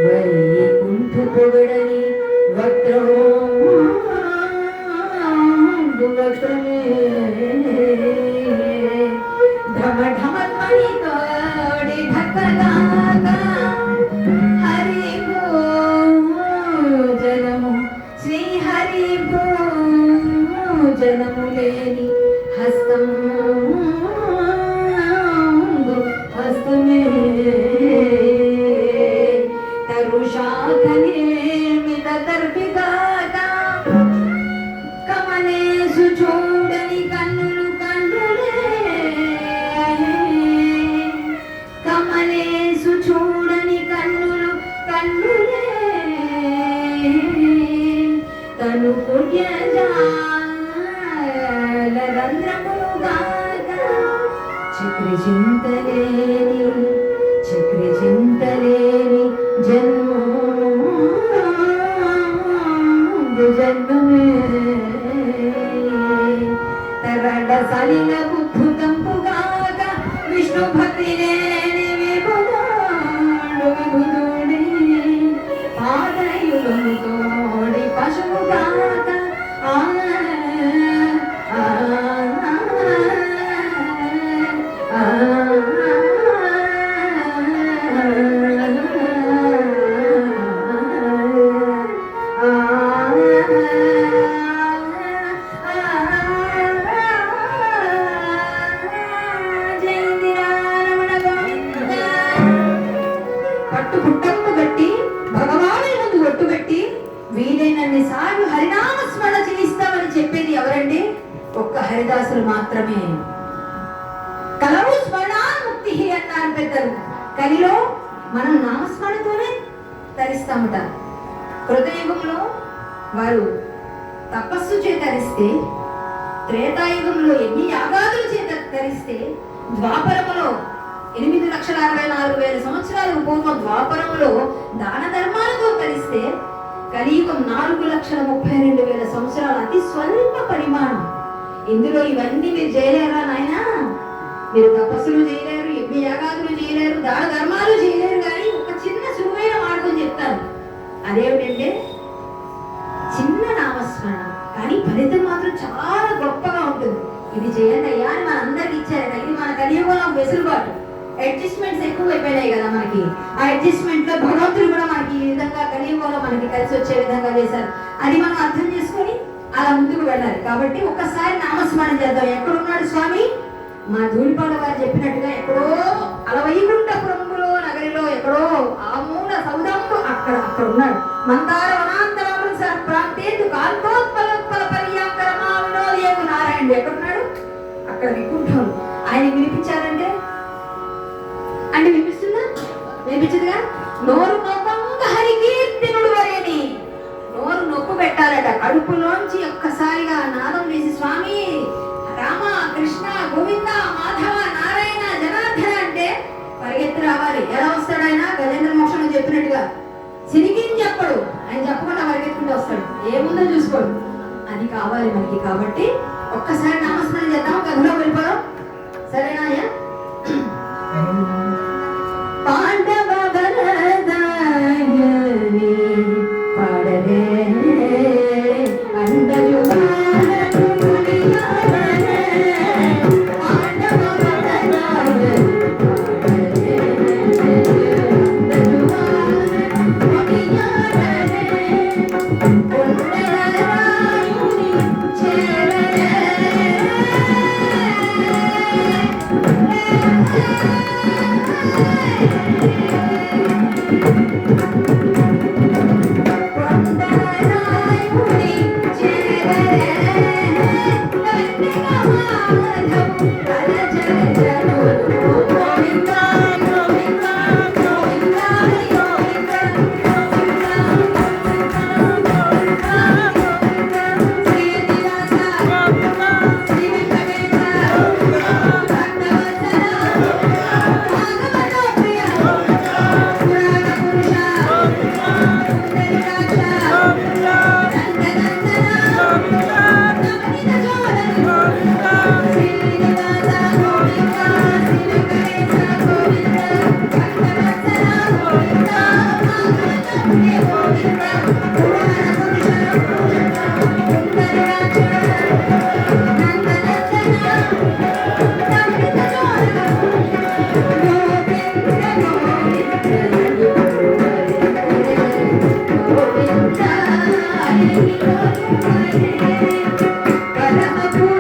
వైకుంఠ పొగడని వక్రమే ఢమ ఢమ ధ్వని తోడి ఢక్కగాక హరి భోజనము శ్రీ హరి భోజనము లేని హస్తం హస్తమే తరుషాఖనిర్మిత దర్భిగాత కమలేసు చూడని కన్నులు కన్నులే కమలేసు చూడని కన్నులు కన్నులే తను పుణ్యజాల రంధ్రములుగాక చక్రి చింతలేని జన్మమే తరడ సలిల బుద్ధుతంపుగాక విష్ణు భక్తి లేని విభుదుడి పాదయుగముతోడి పశువుగాక వీలైనన్ని సార్లు హరినామ స్మరణ చేయిస్తామని చెప్పేది ఎవరండి? ఒక్క హరిదాసులు మాత్రమే. కలవు స్మరణాన్ముక్తి అన్నారు పెద్దలు. కలిలో మనం నామస్మరణతోనే తరిస్తామట. కృతయుగంలో వారు తపస్సు చే తరిస్తే, త్రేతాయుగంలో ఎన్ని యాగాదులు చే తరిస్తే, ద్వాపరములో 8,64,000 సంవత్సరాలకు పూర్వం ద్వాపరములో దాన ధర్మాలతో తరిస్తే, కలియుగం 4,32,000 సంవత్సరాలు అతి స్వల్ప పరిమాణం. ఇందులో ఇవన్నీ మీరు చేయలేరా నాయన? మీరు తపస్సులు చేయలేరు, యజ్ఞ యాగాదులు చేయలేరు, దాన ధర్మాలు చేయలేరు. కానీ ఒక చిన్న సులువైన మార్గం చెప్తాను. అదేమిటంటే చిన్న నామస్మరణ, కానీ ఫలితం మాత్రం చాలా గొప్పగా ఉంటుంది. ఇది చేయండి అయ్యా అని మన అందరికి ఇచ్చారట. ఇది మన కలియుగంలో వెసులుబాటు. అడ్జస్ట్మెంట్స్ ఎక్కువ అయిపోయినాయి కదా మనకి. ఆ అడ్జస్ట్మెంట్ లో భగవంతుడు కూడా మనకి ఈ విధంగా కలియుగంలో మనకి కలిసి వచ్చే విధంగా చేశారు. అది మనం అర్థం చేసుకొని అలా ముందుకు వెళ్ళాలి. కాబట్టి ఒక్కసారి నామస్మరణ చేద్దాం. ఎక్కడున్నాడు స్వామి? మా ధూళిపాడ వారు చెప్పినట్టుగా ఎక్కడో అలవైకుంఠపురంలో నగరిలో ఎక్కడో ఆ మూల సౌదంలో అక్కడ ఉన్నాడు. మందార వనాంతరములు ప్రాంతేందు కాంతోత్పలోత్పల పర్యాంకరమా వినోదేందు నారాయణుడు ఎక్కడున్నాడు? అక్కడ వికుంఠం. ఆయన వినిపించారంటే అంటే వినిపిస్తుందా? వినిపించదుగా. నోరు నొప్పంగా హరికీర్తినుడు వరేని నోరు నొప్పు పెట్టాలట. కడుపులోంచి ఒక్కసారిగా నాదం వేసి స్వామి రామ కృష్ణ గోవింద మాధవ నారాయణ జనార్దన అంటే పరిగెత్తి రావాలి. ఎలా వస్తాడు ఆయన? గజేంద్ర మోక్షంలో చెప్పినట్టుగా సిరిగిని చెప్పడు. ఆయన చెప్పకుండా పరిగెత్తుకుంటూ వస్తాడు. ఏముందో చూసుకోడు. అది కావాలి మనకి. కాబట్టి ఒక్కసారి నామస్మరణ చేద్దాం. కథలో వెళ్ళిపోదాం. సరేనా? పాండవ వరదాయని పాడరే అందరూ కలహపు